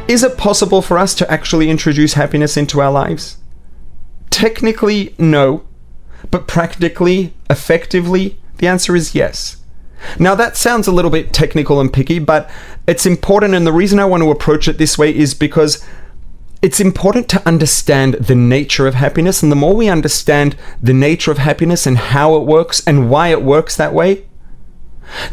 Is it possible for us to actually introduce happiness into our lives? Technically, no. But practically, effectively, the answer is yes. Now that sounds a little bit technical and picky, but it's important, and the reason I want to approach it this way is because it's important to understand the nature of happiness, and the more we understand the nature of happiness and how it works and why it works that way,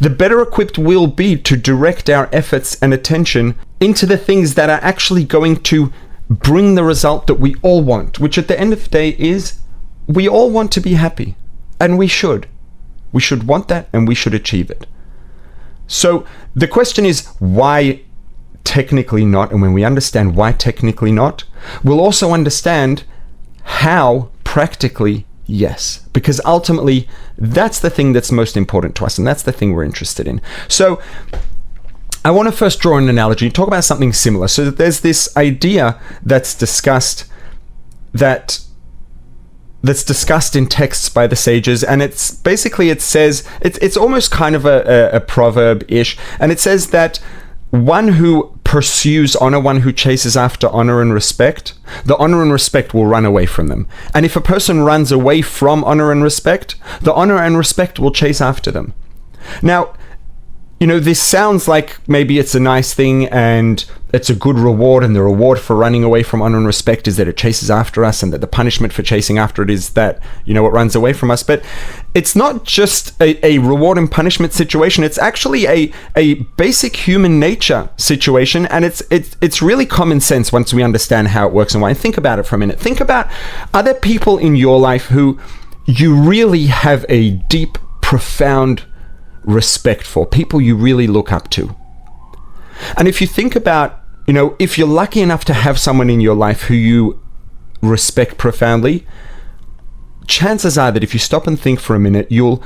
the better equipped we'll be to direct our efforts and attention into the things that are actually going to bring the result that we all want, which at the end of the day is we all want to be happy, and we should. We should want that, and we should achieve it. So the question is, why technically not? And when we understand why technically not, we'll also understand how practically yes. Because ultimately, that's the thing that's most important to us, and that's the thing we're interested in. So I want to first draw an analogy, talk about something similar. So that there's this idea that's discussed in texts by the sages, and it's basically, it says, it's almost kind of a proverb-ish, and it says that one who pursues honor, one who chases after honor and respect, the honor and respect will run away from them. And if a person runs away from honor and respect, the honor and respect will chase after them. Now, you know, this sounds like maybe it's a nice thing and it's a good reward, and the reward for running away from honor and respect is that it chases after us, and that the punishment for chasing after it is that, you know, it runs away from us. But it's not just a reward and punishment situation. It's actually a basic human nature situation, and it's really common sense once we understand how it works and why. Think about it for a minute. Think about, are there people in your life who you really have a deep, profound respect for, people you really look up to? And if you think about, you know, if you're lucky enough to have someone in your life who you respect profoundly, chances are that if you stop and think for a minute, you'll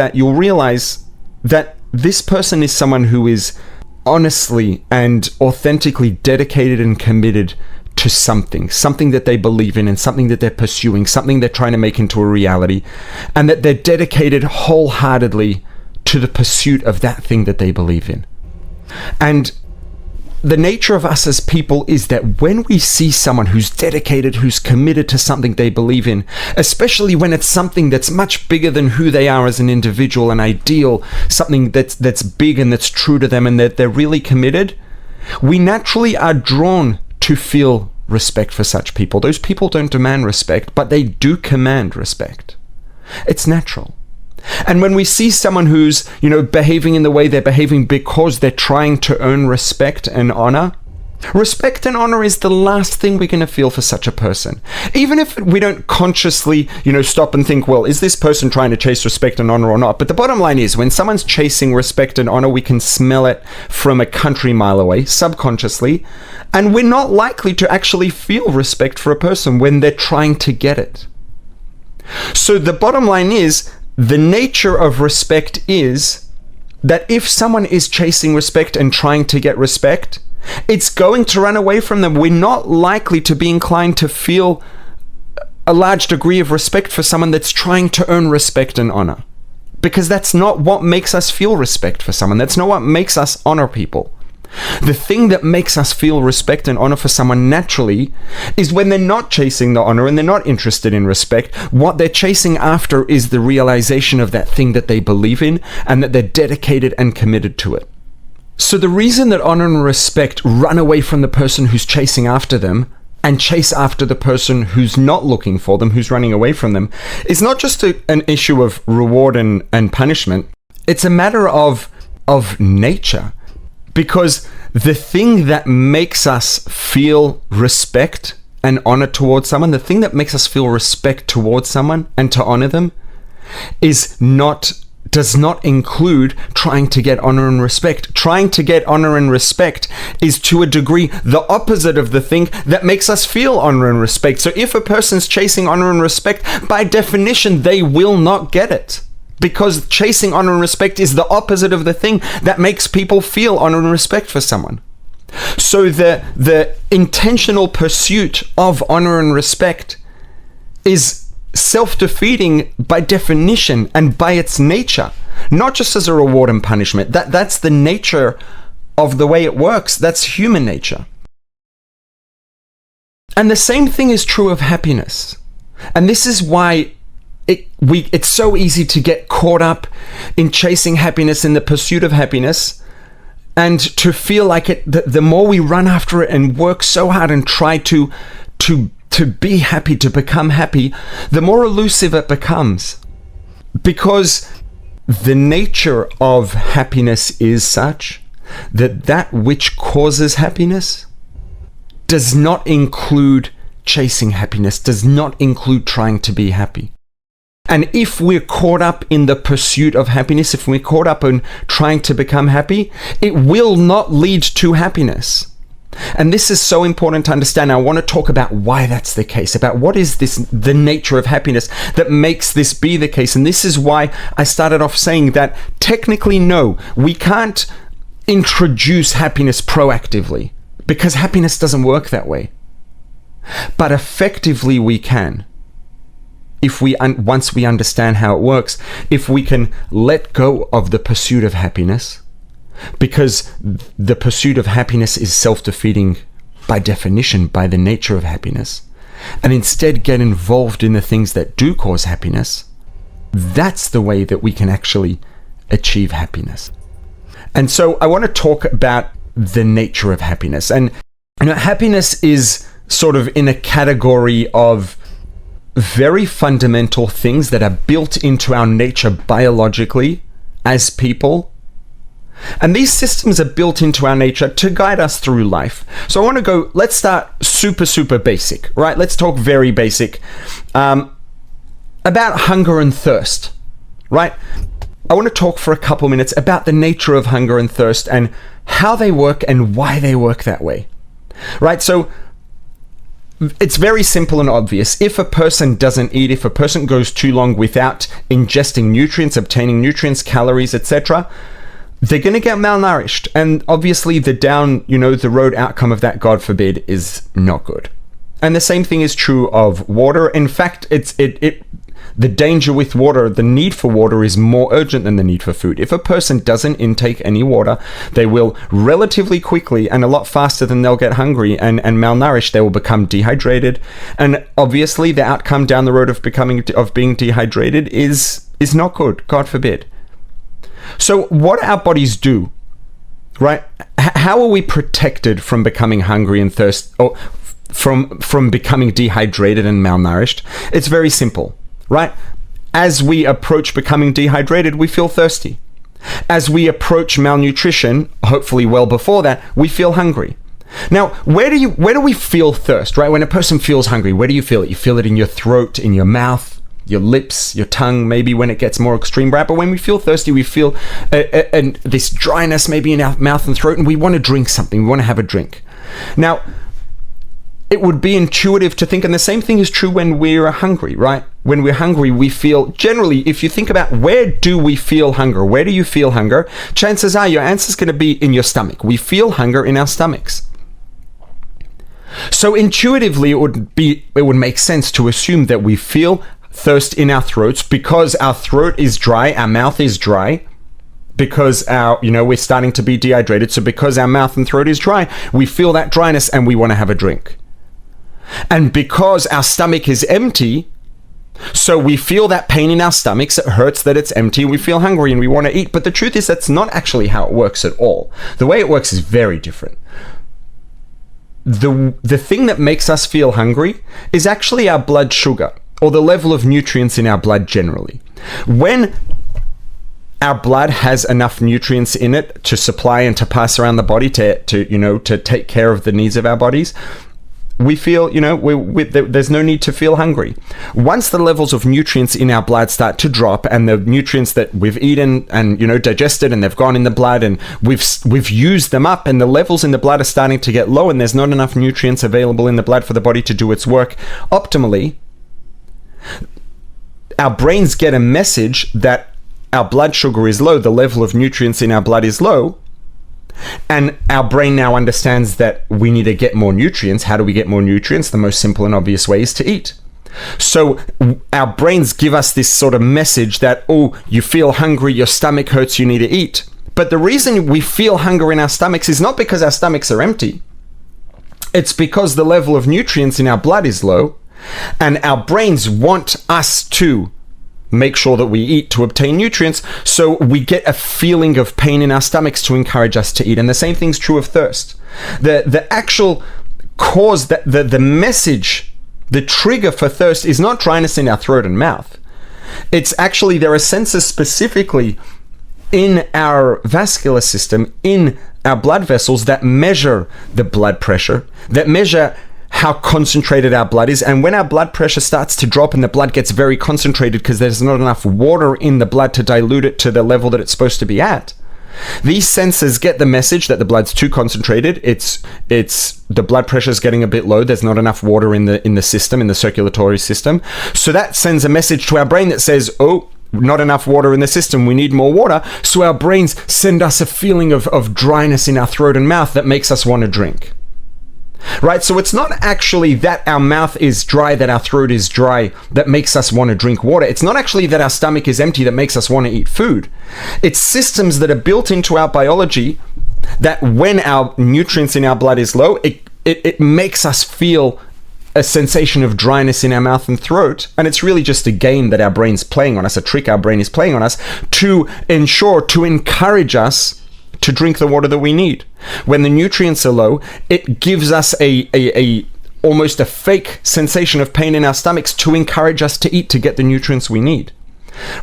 realize that this person is someone who is honestly and authentically dedicated and committed to something that they believe in, and something that they're pursuing, something they're trying to make into a reality, and that they're dedicated wholeheartedly to the pursuit of that thing that they believe in. And the nature of us as people is that when we see someone who's dedicated, who's committed to something they believe in, especially when it's something that's much bigger than who they are as an individual, an ideal, something that's big and that's true to them, and that they're really committed, we naturally are drawn to feel respect for such people. Those people don't demand respect, but they do command respect. It's natural. And when we see someone who's, you know, behaving in the way they're behaving because they're trying to earn respect and honor, respect and honor is the last thing we're going to feel for such a person. Even if we don't consciously, you know, stop and think, well, is this person trying to chase respect and honor or not? But the bottom line is, when someone's chasing respect and honor, we can smell it from a country mile away, subconsciously, and we're not likely to actually feel respect for a person when they're trying to get it. So the bottom line is, the nature of respect is that if someone is chasing respect and trying to get respect, it's going to run away from them. We're not likely to be inclined to feel a large degree of respect for someone that's trying to earn respect and honor, because that's not what makes us feel respect for someone. That's not what makes us honor people. The thing that makes us feel respect and honor for someone naturally is when they're not chasing the honor and they're not interested in respect. What they're chasing after is the realization of that thing that they believe in, and that they're dedicated and committed to it. So the reason that honor and respect run away from the person who's chasing after them and chase after the person who's not looking for them, who's running away from them, is not just an issue of reward and punishment. It's a matter of nature. Because the thing that makes us feel respect and honor towards someone, the thing that makes us feel respect towards someone and to honor them, does not include trying to get honor and respect. Trying to get honor and respect is, to a degree, the opposite of the thing that makes us feel honor and respect. So if a person's chasing honor and respect, by definition, they will not get it. Because chasing honor and respect is the opposite of the thing that makes people feel honor and respect for someone. So the intentional pursuit of honor and respect is self-defeating by definition and by its nature, not just as a reward and punishment. That's the nature of the way it works. That's human nature. And the same thing is true of happiness. And this is why it's so easy to get caught up in chasing happiness, in the pursuit of happiness, and to feel like the more we run after it and work so hard and try to be happy, to become happy, the more elusive it becomes. Because the nature of happiness is such that which causes happiness does not include chasing happiness, does not include trying to be happy. And if we're caught up in the pursuit of happiness, if we're caught up in trying to become happy, it will not lead to happiness. And this is so important to understand. I want to talk about why that's the case, about what is the nature of happiness that makes this be the case. And this is why I started off saying that technically, no, we can't introduce happiness proactively, because happiness doesn't work that way. But effectively we can. If once we understand how it works, if we can let go of the pursuit of happiness, because the pursuit of happiness is self-defeating by definition, by the nature of happiness, and instead get involved in the things that do cause happiness, that's the way that we can actually achieve happiness. And so I want to talk about the nature of happiness. And happiness is sort of in a category of very fundamental things that are built into our nature biologically as people. And these systems are built into our nature to guide us through life. So I want to let's start super basic, right? Let's talk very basic about hunger and thirst, right? I want to talk for a couple minutes about the nature of hunger and thirst and how they work and why they work that way, right? So it's very simple and obvious. If a person doesn't eat, if a person goes too long without ingesting nutrients, obtaining nutrients, calories, etc., they're going to get malnourished. And obviously the road outcome of that, God forbid, is not good. And the same thing is true of water. In fact, the danger with water, the need for water is more urgent than the need for food. If a person doesn't intake any water, they will relatively quickly and a lot faster than they'll get hungry and malnourished, they will become dehydrated. And obviously the outcome down the road of being dehydrated is not good, God forbid. So what our bodies do, right? How are we protected from becoming hungry and thirst, or from becoming dehydrated and malnourished? It's very simple. Right? As we approach becoming dehydrated, we feel thirsty. As we approach malnutrition, hopefully well before that, we feel hungry. Now, where do we feel thirst, right? When a person feels hungry, where do you feel it? You feel it in your throat, in your mouth, your lips, your tongue, maybe when it gets more extreme, right? But when we feel thirsty, we feel this dryness maybe in our mouth and throat, and we want to drink something. We want to have a drink. Now, it would be intuitive to think, and the same thing is true when we're hungry, right? When we're hungry, we feel, generally, if you think about where do we feel hunger, where do you feel hunger, chances are your answer is going to be in your stomach. We feel hunger in our stomachs. So intuitively, it would make sense to assume that we feel thirst in our throats because our throat is dry, our mouth is dry, because we're starting to be dehydrated. So because our mouth and throat is dry, we feel that dryness and we want to have a drink. And because our stomach is empty, so we feel that pain in our stomachs, it hurts that it's empty, we feel hungry and we want to eat. But the truth is that's not actually how it works at all. The way it works is very different. The thing that makes us feel hungry is actually our blood sugar, or the level of nutrients in our blood generally. When our blood has enough nutrients in it to supply and to pass around the body to take care of the needs of our bodies, we feel, there's no need to feel hungry. Once the levels of nutrients in our blood start to drop, and the nutrients that we've eaten and, digested, and they've gone in the blood, and we've used them up, and the levels in the blood are starting to get low, and there's not enough nutrients available in the blood for the body to do its work optimally, our brains get a message that our blood sugar is low, the level of nutrients in our blood is low, and our brain now understands that we need to get more nutrients. How do we get more nutrients? The most simple and obvious way is to eat. So our brains give us this sort of message that, oh, you feel hungry, your stomach hurts, you need to eat. But the reason we feel hunger in our stomachs is not because our stomachs are empty. It's because the level of nutrients in our blood is low, and our brains want us to make sure that we eat to obtain nutrients, so we get a feeling of pain in our stomachs to encourage us to eat. And the same thing's true of thirst. The actual cause, the message, the trigger for thirst is not dryness in our throat and mouth. It's actually, there are sensors specifically in our vascular system, in our blood vessels, that measure the blood pressure, that measure how concentrated our blood is. And when our blood pressure starts to drop and the blood gets very concentrated because there's not enough water in the blood to dilute it to the level that it's supposed to be at, these sensors get the message that the blood's too concentrated. It's the blood pressure's getting a bit low. There's not enough water in the system, in the circulatory system. So that sends a message to our brain that says, oh, not enough water in the system, we need more water. So our brains send us a feeling of dryness in our throat and mouth that makes us want to drink. Right? So it's not actually that our mouth is dry, that our throat is dry, that makes us want to drink water. It's not actually that our stomach is empty that makes us want to eat food. It's systems that are built into our biology that when our nutrients in our blood is low, it makes us feel a sensation of dryness in our mouth and throat. And it's really just a game that our brain's playing on us, a trick our brain is playing on us to encourage us to drink the water that we need. When the nutrients are low, it gives us a almost a fake sensation of pain in our stomachs to encourage us to eat to get the nutrients we need.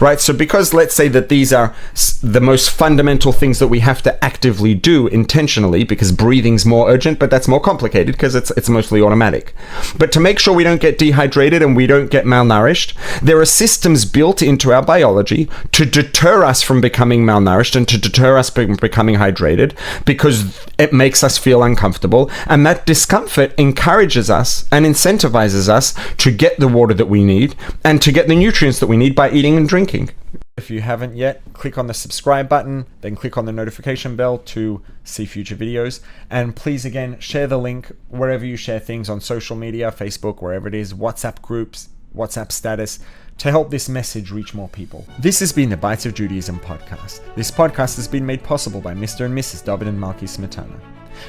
Right? So because let's say that these are the most fundamental things that we have to actively do intentionally, because breathing's more urgent, but that's more complicated because it's mostly automatic. But to make sure we don't get dehydrated and we don't get malnourished, there are systems built into our biology to deter us from becoming malnourished and to deter us from becoming hydrated, because it makes us feel uncomfortable, and that discomfort encourages us and incentivizes us to get the water that we need and to get the nutrients that we need by eating and drinking. If you haven't yet, click on the subscribe button, then click on the notification bell to see future videos. And please, again, share the link wherever you share things on social media, Facebook, wherever it is, WhatsApp groups, WhatsApp status, to help this message reach more people. This has been the Bites of Judaism podcast. This podcast has been made possible by Mr. and Mrs. David and Malki Smetana.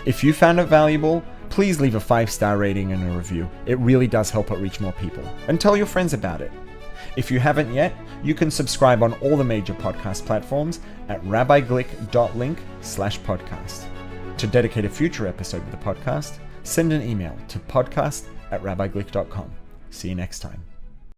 If you found it valuable, please leave a 5-star rating and a review. It really does help it reach more people. And tell your friends about it. If you haven't yet, you can subscribe on all the major podcast platforms at rabbiglick.link/podcast. To dedicate a future episode of the podcast, send an email to podcast@rabbiglick.com. See you next time.